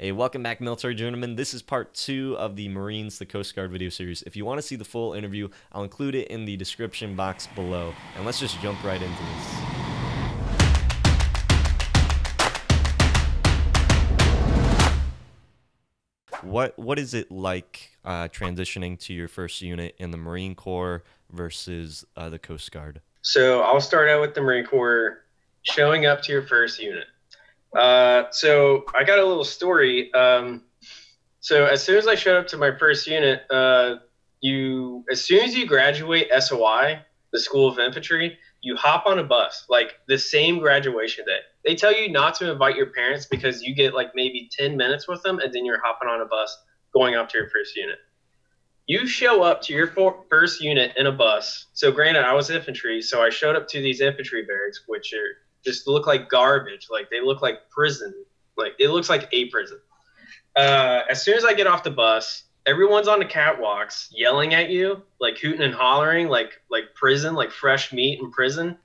Hey, welcome back, Military Journeyman. This is part 2 of the Marines, the Coast Guard video series. If you want to see the full interview, I'll include it in the description box below. And let's just jump right into this. What is it like transitioning to your first unit in the Marine Corps versus the Coast Guard? So I'll start out with the Marine Corps, showing up to your first unit. So I got a little story. So as soon as I showed up to my first unit, as soon as you graduate SOI, the School of Infantry, you hop on a bus, like the same graduation day. They tell you not to invite your parents because you get like maybe 10 minutes with them, and then you're hopping on a bus going up to your first unit. You show up to your first unit in a bus. So granted, I was infantry, so I showed up to these infantry barracks, which are just look like garbage. Like they look like prison. Like it looks like a prison. As soon as I get off the bus, everyone's on the catwalks yelling at you, like hooting and hollering, like prison, like fresh meat in prison.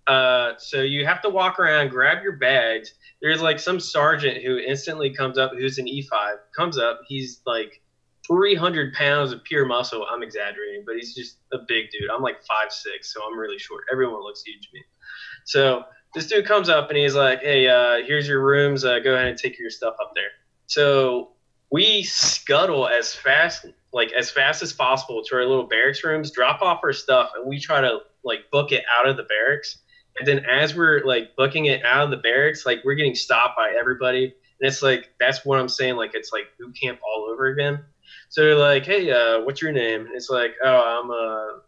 So you have to walk around, grab your bags. There's like some sergeant who instantly comes up, who's an E5, comes up. He's like 300 pounds of pure muscle. I'm exaggerating, but he's just a big dude. I'm like 5'6", so I'm really short. Everyone looks huge to me. So this dude comes up and he's like, hey, here's your rooms. Go ahead and take your stuff up there. So we scuttle as fast as possible to our little barracks rooms, drop off our stuff, and we try to like book it out of the barracks. And then as we're like booking it out of the barracks, like we're getting stopped by everybody. And it's like, that's what I'm saying. Like, it's like boot camp all over again. So they're like, hey, what's your name? And it's like, oh, I'm a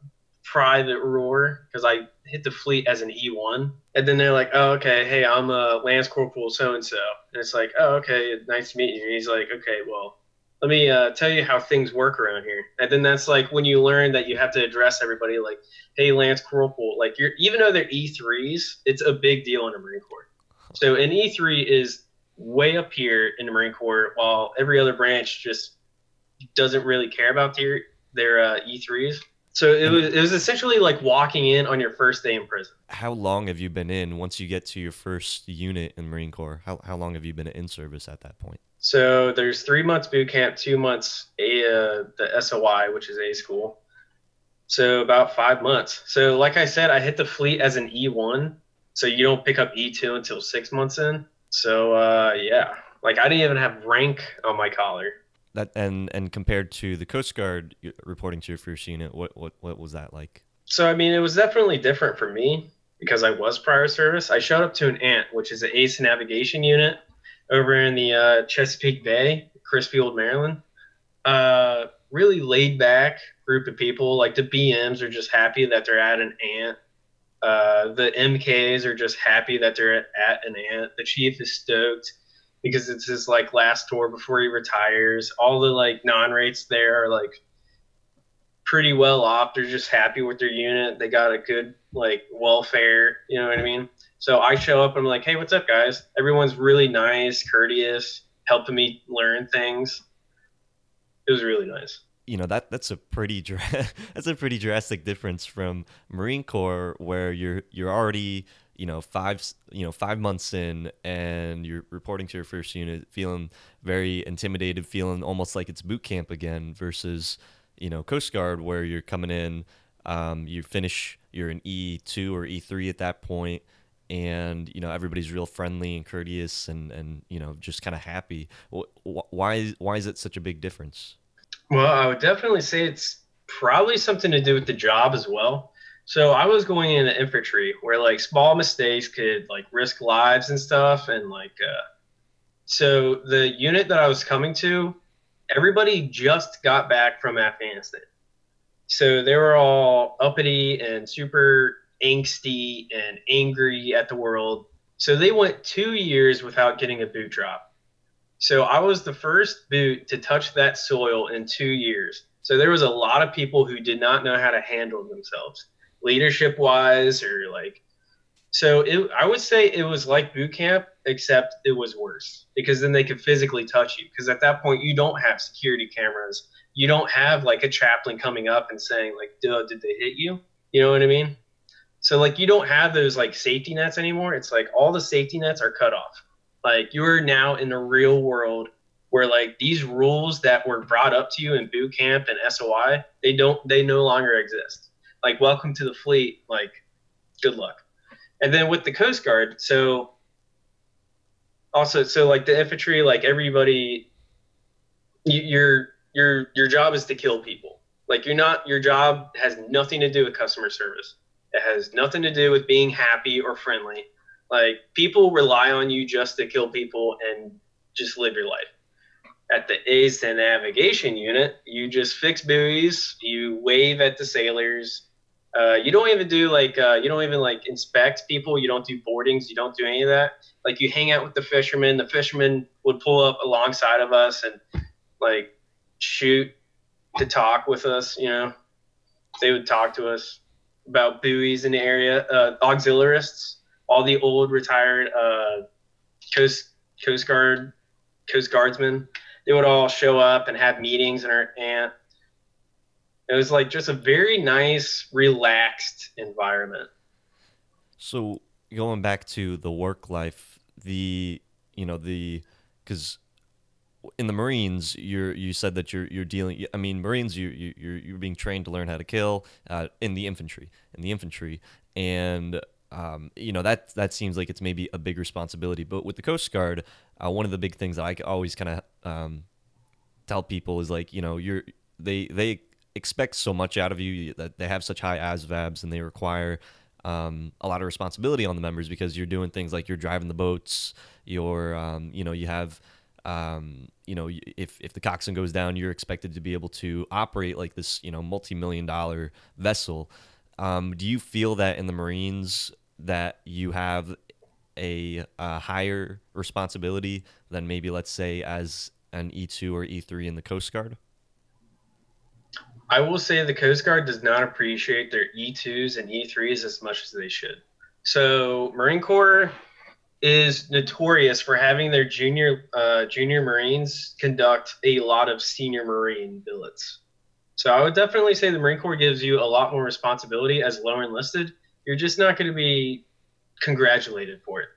Private Roar, because I hit the fleet as an E1. And then they're like, oh, okay, hey, I'm a Lance Corporal so-and-so. And it's like, oh, okay, nice to meet you. And he's like, okay, well, let me tell you how things work around here. And then that's like when you learn that you have to address everybody like, hey, Lance Corporal. Like, even though they're E3s, it's a big deal in the Marine Corps. So an E3 is way up here in the Marine Corps, while every other branch just doesn't really care about their E3s. So it was essentially like walking in on your first day in prison. How long have you been in once you get to your first unit in Marine Corps? How long have you been in service at that point? So there's 3 months boot camp, 2 months the SOI, which is A school. So about 5 months. So like I said, I hit the fleet as an E1. So you don't pick up E2 until 6 months in. So yeah, like I didn't even have rank on my collar. That and compared to the Coast Guard reporting to your first unit, what was that like? So I mean, it was definitely different for me because I was prior service. I showed up to an ANT, which is an Ace Navigation unit over in the Chesapeake Bay, Crisfield, Maryland. Really laid back group of people. Like the BMs are just happy that they're at an ANT. The MKs are just happy that they're at an ANT. The chief is stoked because it's his like last tour before he retires. All the like non-rates there are like pretty well off. They're just happy with their unit. They got a good like welfare, you know what I mean? So I show up and I'm like, hey, what's up, guys? Everyone's really nice, courteous, helping me learn things. It was really nice. You know, that's a pretty that's a pretty drastic difference from Marine Corps, where you're already 5 months in and you're reporting to your first unit feeling very intimidated, feeling almost like it's boot camp again, versus Coast Guard, where you're coming in, you're an E2 or E3 at that point, and everybody's real friendly and courteous and just kind of happy. Why is it such a big difference? Well, I would definitely say it's probably something to do with the job as well. So I was going into infantry where like small mistakes could like risk lives and stuff. And like, so the unit that I was coming to, everybody just got back from Afghanistan. So they were all uppity and super angsty and angry at the world. So they went 2 years without getting a boot drop. So I was the first boot to touch that soil in 2 years. So there was a lot of people who did not know how to handle themselves, leadership wise, or like, so I would say it was like boot camp, except it was worse because then they could physically touch you. Because at that point, you don't have security cameras. You don't have like a chaplain coming up and saying like, duh, did they hit you? You know what I mean? So like, you don't have those like safety nets anymore. It's like all the safety nets are cut off. Like you're now in the real world where like these rules that were brought up to you in boot camp and SOI, they no longer exist. Like, welcome to the fleet, like, good luck. And then with the Coast Guard, so like the infantry, like everybody, your job is to kill people. Like, your job has nothing to do with customer service. It has nothing to do with being happy or friendly. Like, people rely on you just to kill people and just live your life. At the A's to navigation unit, you just fix buoys, you wave at the sailors. You don't even do you don't even like inspect people. You don't do boardings. You don't do any of that. Like, you hang out with the fishermen. The fishermen would pull up alongside of us and like shoot to talk with us. You know, they would talk to us about buoys in the area. Auxiliarists, all the old retired coast guardsmen, they would all show up and have meetings and it was like just a very nice, relaxed environment. So going back to the work life, because in the Marines, you said that you're dealing. I mean, Marines, you're being trained to learn how to kill in the infantry, and that seems like it's maybe a big responsibility. But with the Coast Guard, one of the big things that I always kind of tell people is like, they expect so much out of you, that they have such high ASVABs, and they require a lot of responsibility on the members, because you're doing things like you're driving the boats, you have if the coxswain goes down, you're expected to be able to operate like this, multi-million-dollar vessel. Do you feel that in the Marines that you have a higher responsibility than maybe, let's say, as an E2 or E3 in the Coast Guard? I will say the Coast Guard does not appreciate their E2s and E3s as much as they should. So Marine Corps is notorious for having their junior Marines conduct a lot of senior Marine billets. So I would definitely say the Marine Corps gives you a lot more responsibility as lower enlisted. You're just not going to be congratulated for it.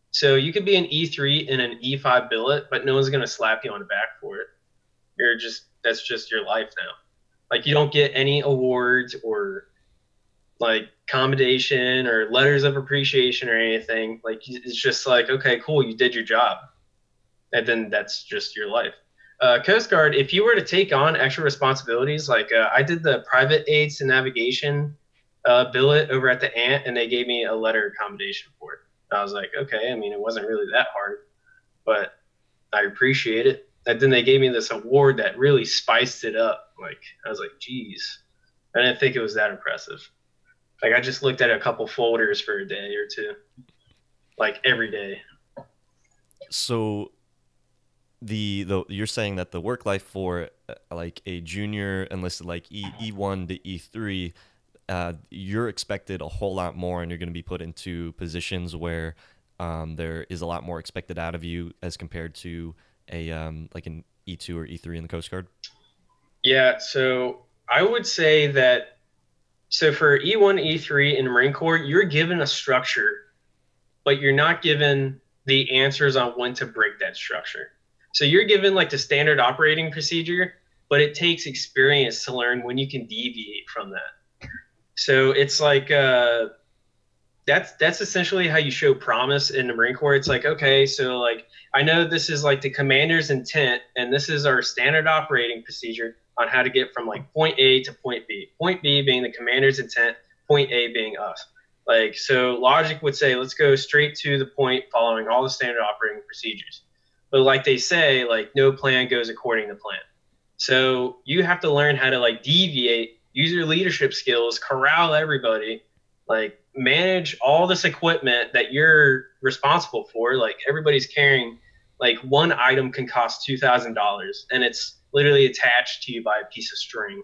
So you could be an E3 in an E5 billet, but no one's going to slap you on the back for it. That's just your life now. Like, you don't get any awards or like commendation or letters of appreciation or anything. Like, it's just like, okay, cool, you did your job. And then that's just your life. Coast Guard, if you were to take on extra responsibilities, like I did the private aids to navigation billet over at the Ant, and they gave me a letter of commendation for it. I was like, okay, I mean, it wasn't really that hard, but I appreciate it. And then they gave me this award that really spiced it up. Like, I was like, geez, I didn't think it was that impressive. Like, I just looked at a couple folders for a day or two, like every day. So you're saying that the work life for like a junior enlisted, like E1 to E3, you're expected a whole lot more, and you're going to be put into positions where there is a lot more expected out of you as compared to a like an E2 or E3 in the Coast Guard? Yeah, so I would say that, so for E1, E3 in the Marine Corps, you're given a structure, but you're not given the answers on when to break that structure. So you're given like the standard operating procedure, but it takes experience to learn when you can deviate from that. So it's like that's essentially how you show promise in the Marine Corps. It's like, okay, so like, I know this is like the commander's intent, and this is our standard operating procedure on how to get from like point A to point B. Point B being the commander's intent, point A being us. Like, so logic would say, let's go straight to the point following all the standard operating procedures. But like they say, like, no plan goes according to plan. So you have to learn how to like deviate, use your leadership skills, corral everybody, like manage all this equipment that you're responsible for. Like, everybody's carrying, like, one item can cost $2,000, and it's literally attached to you by a piece of string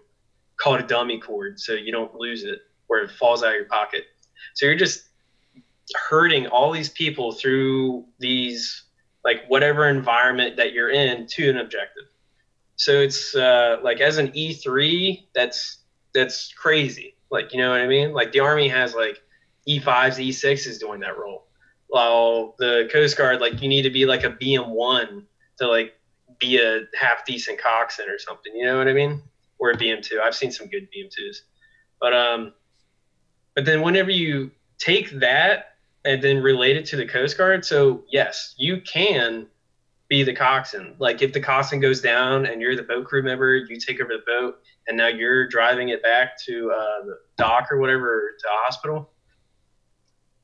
called a dummy cord, so you don't lose it or it falls out of your pocket. So you're just herding all these people through these, like, whatever environment that you're in to an objective. So it's like, as an E3, that's crazy. Like, you know what I mean? Like, the Army has like E5s, E6s doing that role. While the Coast Guard, like, you need to be like a BM1 to like be a half decent coxswain or something. You know what I mean? Or a BM2. I've seen some good BM2s, but then whenever you take that and then relate it to the Coast Guard, so yes, you can be the coxswain. Like if the coxswain goes down and you're the boat crew member, you take over the boat and now you're driving it back to the dock or whatever, to a hospital.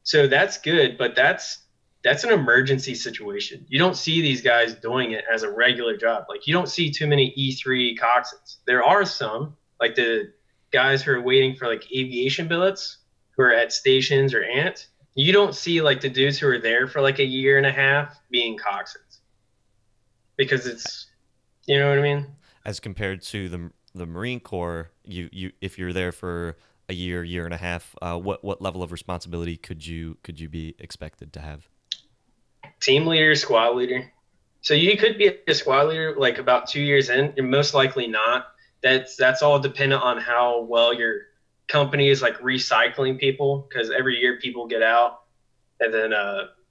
So that's good, but that's an emergency situation. You don't see these guys doing it as a regular job. Like you don't see too many E3 coxswains. There are some, like the guys who are waiting for like aviation billets who are at stations or ANT. You don't see like the dudes who are there for like a year and a half being coxswains because it's, you know what I mean? As compared to the Marine Corps, you if you're there for a year and a half, what level of responsibility could you be expected to have? Team leader, squad leader. So you could be a squad leader like about 2 years in. You're most likely not. That's all dependent on how well your company is like recycling people, because every year people get out and then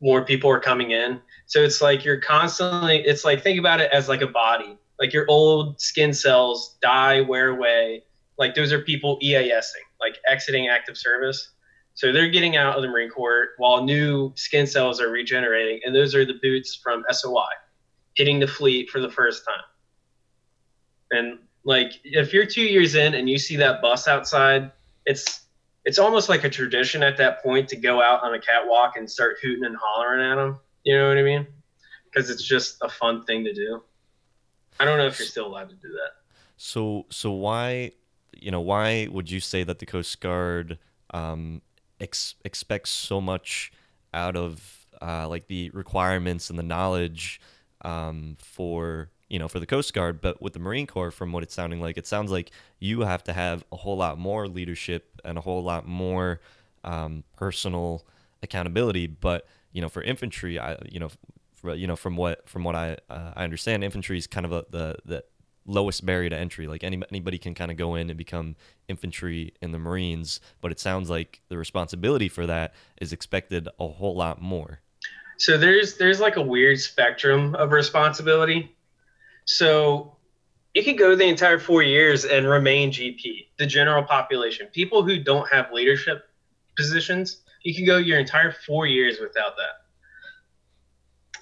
more people are coming in. So it's like you're constantly. It's like think about it as like a body. Like your old skin cells die, wear away. Like those are people EASing, like exiting active service. So they're getting out of the Marine Corps while new skin cells are regenerating, and those are the boots from SOI hitting the fleet for the first time. And like if you're 2 years in and you see that bus outside, it's almost like a tradition at that point to go out on a catwalk and start hooting and hollering at them. You know what I mean? Because it's just a fun thing to do. I don't know if you're still allowed to do that. So why, why would you say that the Coast Guard expects so much out of like the requirements and the knowledge for the Coast Guard, but with the Marine Corps, from what it's sounding like, it sounds like you have to have a whole lot more leadership and a whole lot more personal accountability. But for infantry, from what I understand, infantry is kind of the lowest barrier to entry. Like anybody can kind of go in and become infantry in the Marines, but it sounds like the responsibility for that is expected a whole lot more. So there's like a weird spectrum of responsibility. So you could go the entire 4 years and remain GP, the general population. People who don't have leadership positions, you can go your entire 4 years without that.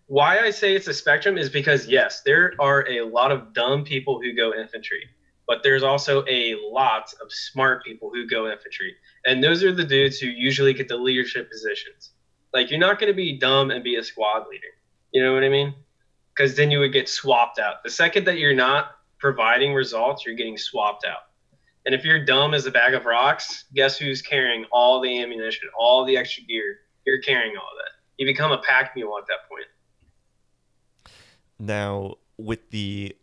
Why I say it's a spectrum is because, yes, there are a lot of dumb people who go infantry, but there's also a lot of smart people who go infantry. And those are the dudes who usually get the leadership positions. Like, you're not going to be dumb and be a squad leader. You know what I mean? Because then you would get swapped out. The second that you're not providing results, you're getting swapped out. And if you're dumb as a bag of rocks, guess who's carrying all the ammunition, all the extra gear? You're carrying all that. You become a pack mule at that point. Now, with the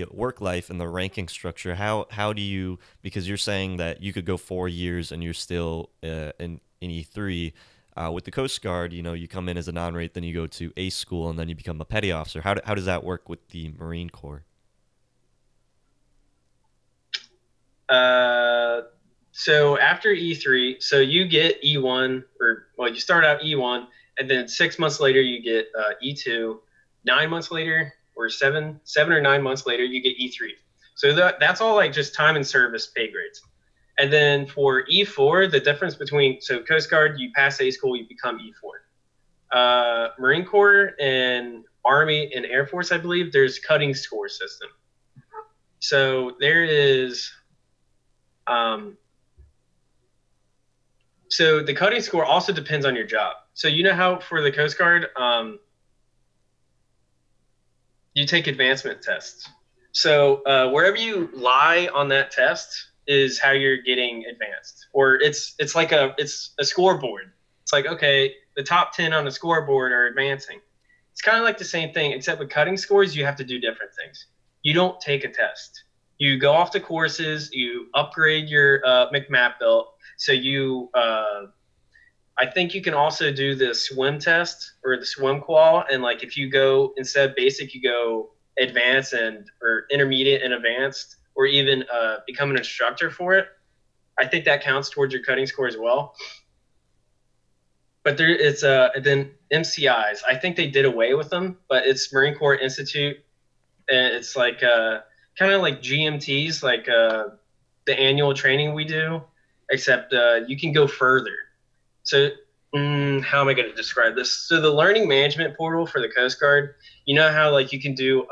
work life and the ranking structure, how do you, because you're saying that you could go 4 years and you're still in E3. With the Coast Guard, you come in as a non-rate, then you go to ace school, and then you become a petty officer. How does that work with the Marine Corps? So after E3, so you get E1, you start out E1, and then 6 months later you get E2. 9 months later, or seven or 9 months later, you get E3. So that's all like just time and service pay grades. And then for E4, the difference between, so Coast Guard, you pass A school, you become E4. Marine Corps and Army and Air Force, I believe, there's cutting score system. So there is, so the cutting score also depends on your job. So you know how for the Coast Guard, you take advancement tests. So wherever you lie on that test is how you're getting advanced, or it's a scoreboard. It's like, okay, the top 10 on the scoreboard are advancing. It's kind of like the same thing, except with cutting scores, you have to do different things. You don't take a test. You go off to courses, you upgrade your McMap belt. So I think you can also do the swim test or the swim qual. And like if you go, instead of basic, you go advanced or intermediate and advanced, or even become an instructor for it. I think that counts towards your cutting score as well. but there it's then MCIs. I think they did away with them, but it's Marine Corps Institute, and it's like kind of like GMTs, like the annual training we do, except you can go further. So how am I going to describe this? So the learning management portal for the Coast Guard, you know how like you can do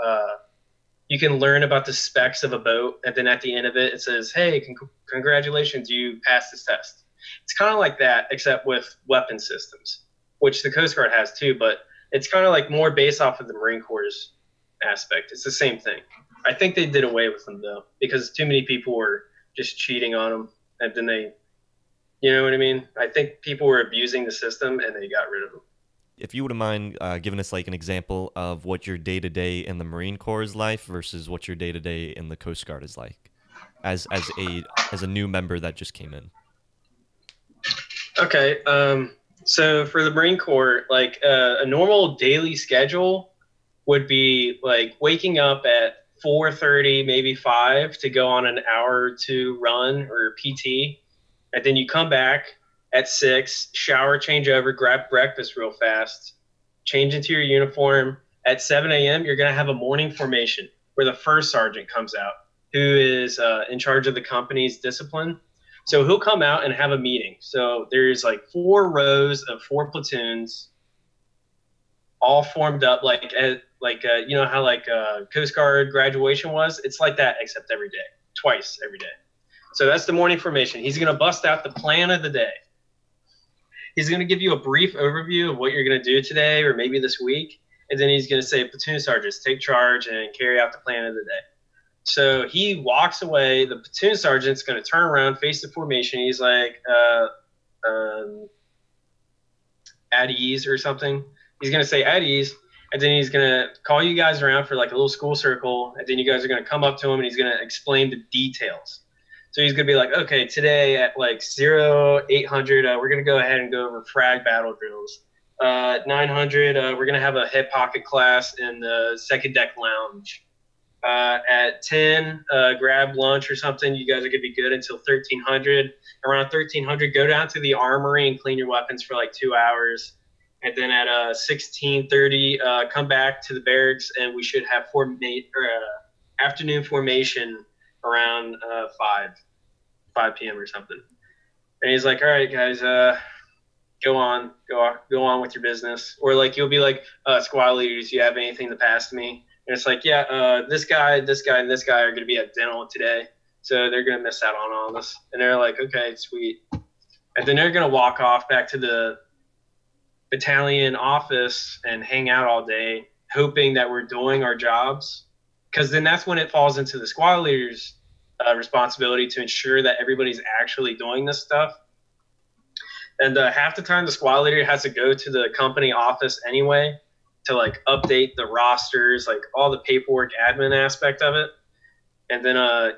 you can learn about the specs of a boat, and then at the end of it, it says, "Hey, congratulations, you passed this test." It's kind of like that, except with weapon systems, which the Coast Guard has too. But it's kind of like more based off of the Marine Corps aspect. It's the same thing. I think they did away with them though, because too many people were just cheating on them, and then they, you know what I mean? I think people were abusing the system, and they got rid of them. If you wouldn't mind giving us like an example of what your day to day in the Marine Corps is like versus what your day to day in the Coast Guard is like, as a new member that just came in. Okay. So for the Marine Corps, like a normal daily schedule would be like waking up at 4:30, maybe 5 to go on an hour or two run or PT. And then you come back at 6, shower, change over, grab breakfast real fast, change into your uniform. At 7 a.m., you're going to have a morning formation where the first sergeant comes out, who is in charge of the company's discipline. So he'll come out and have a meeting. So there's like 4 rows of 4 platoons, all formed up you know how like Coast Guard graduation was. It's like that, except every day, twice every day. So that's the morning formation. He's going to bust out the plan of the day. He's going to give you a brief overview of what you're going to do today or maybe this week, and then he's going to say, "Platoon sergeants, take charge and carry out the plan of the day." So he walks away. The platoon sergeant's going to turn around, face the formation. He's like, "At ease" or something. He's going to say "at ease," and then he's going to call you guys around for like a little school circle, and then you guys are going to come up to him, and he's going to explain the details. So he's going to be like, "Okay, today at like 0800, we're going to go ahead and go over frag battle drills. 900, we're going to have a head pocket class in the second deck lounge. At 10, grab lunch or something. You guys are going to be good until 1300. Around 1300, go down to the armory and clean your weapons for like 2 hours. And then at 16:30, come back to the barracks, and we should have afternoon formation around 5 p.m. or something." And he's like, "All right, guys, go on with your business." Or like you'll be like, "Squad leaders, do you have anything to pass to me?" And it's like, "Yeah, this guy, and this guy are going to be at dental today, so they're going to miss out on all this." And they're like, "Okay, sweet." And then they're going to walk off back to the battalion office and hang out all day, hoping that we're doing our jobs, because then that's when it falls into the squad leader's responsibility to ensure that everybody's actually doing this stuff. And half the time, the squad leader has to go to the company office anyway to like update the rosters, like all the paperwork admin aspect of it. And then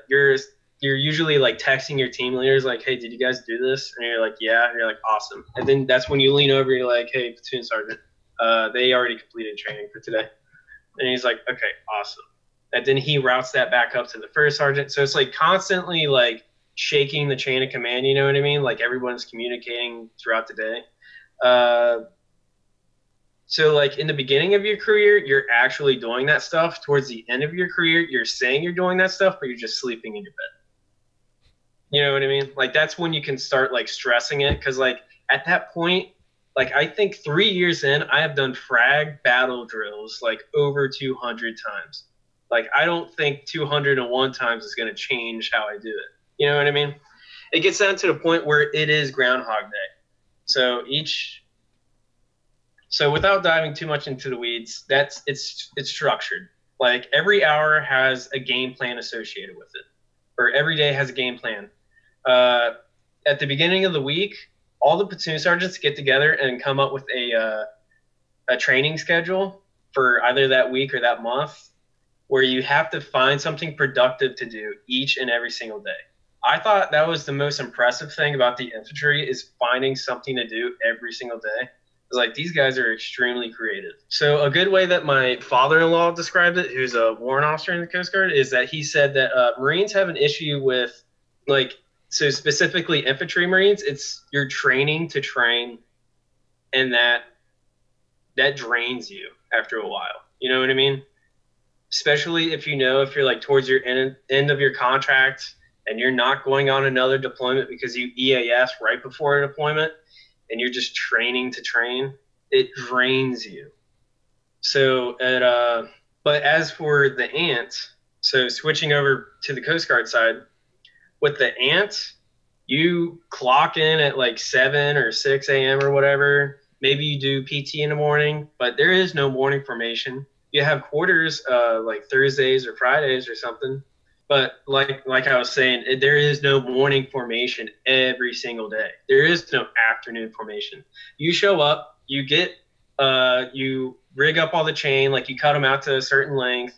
you're usually like texting your team leaders like, "Hey, did you guys do this?" And you're like, "Yeah." And you're like, "Awesome." And then that's when you lean over and you're like, "Hey, platoon sergeant, they already completed training for today." And he's like, "Okay, awesome." And then he routes that back up to the first sergeant. So it's like constantly like shaking the chain of command, you know what I mean? Like everyone's communicating throughout the day. So like in the beginning of your career, you're actually doing that stuff. Towards the end of your career, you're saying you're doing that stuff, but you're just sleeping in your bed. You know what I mean? Like that's when you can start like stressing it, because like at that point, like I think 3 years in, I have done frag battle drills like over 200 times. Like I don't think 201 times is going to change how I do it. You know what I mean? It gets down to the point where it is Groundhog Day. So without diving too much into the weeds, it's structured. Like every hour has a game plan associated with it, or every day has a game plan. At the beginning of the week, all the platoon sergeants get together and come up with a training schedule for either that week or that month, where you have to find something productive to do each and every single day. I thought that was the most impressive thing about the infantry, is finding something to do every single day. It's like these guys are extremely creative. So a good way that my father-in-law described it, who's a warrant officer in the Coast Guard, is that he said that Marines have an issue with, like, so specifically infantry Marines, it's you're training to train and that drains you after a while. You know what I mean? Especially if if you're like towards your end of your contract and you're not going on another deployment because you EAS right before a deployment and you're just training to train, it drains you. So but as for the ants, so switching over to the Coast Guard side, with the ants, you clock in at like 7 or 6 a.m. or whatever. Maybe you do PT in the morning, but there is no morning formation. You have quarters like Thursdays or Fridays or something. But like I was saying, there is no morning formation every single day. There is no afternoon formation. You show up, you rig up all the chain, like you cut them out to a certain length.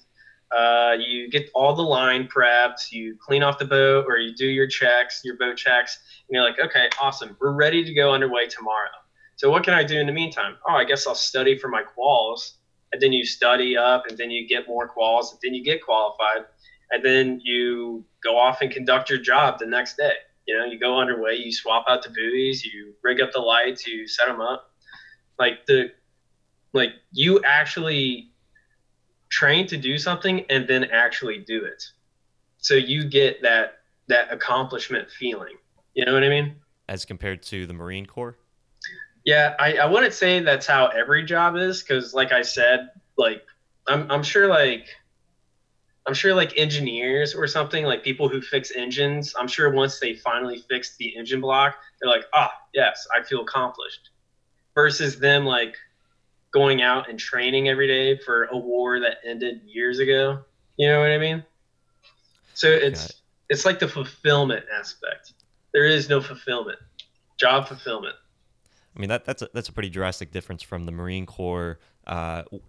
You get all the line prepped, you clean off the boat, or you do your checks, your boat checks, and you're like, okay, awesome, we're ready to go underway tomorrow. So what can I do in the meantime? Oh, I guess I'll study for my quals. And then you study up, and then you get more quals, and then you get qualified, and then you go off and conduct your job the next day. You go underway, you swap out the buoys, you rig up the lights, you set them up. Like you actually train to do something and then actually do it. So you get that accomplishment feeling. You know what I mean? As compared to the Marine Corps? Yeah, I wouldn't say that's how every job is, because like I said, like I'm sure like engineers or something, like people who fix engines, I'm sure once they finally fix the engine block, they're like, yes, I feel accomplished. Versus them like going out and training every day for a war that ended years ago. You know what I mean? So it's like the fulfillment aspect. There is no fulfillment. Job fulfillment. I mean, that's a pretty drastic difference from the Marine Corps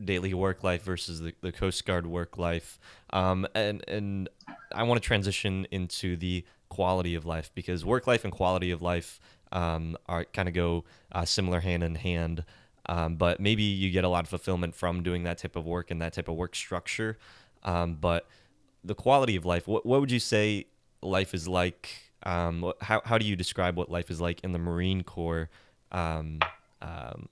daily work life versus the Coast Guard work life. And I want to transition into the quality of life, because work life and quality of life are kind of go similar hand in hand. But maybe you get a lot of fulfillment from doing that type of work and that type of work structure. But the quality of life, what would you say life is like? How do you describe what life is like in the Marine Corps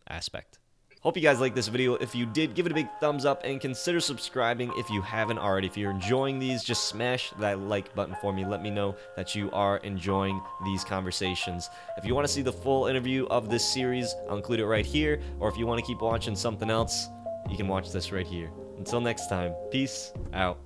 aspect? Hope you guys liked this video. If you did, give it a big thumbs up and consider subscribing if you haven't already. If you're enjoying these, just smash that like button for me. Let me know that you are enjoying these conversations. If you want to see the full interview of this series, I'll include it right here. Or if you want to keep watching something else, you can watch this right here. Until next time, peace out.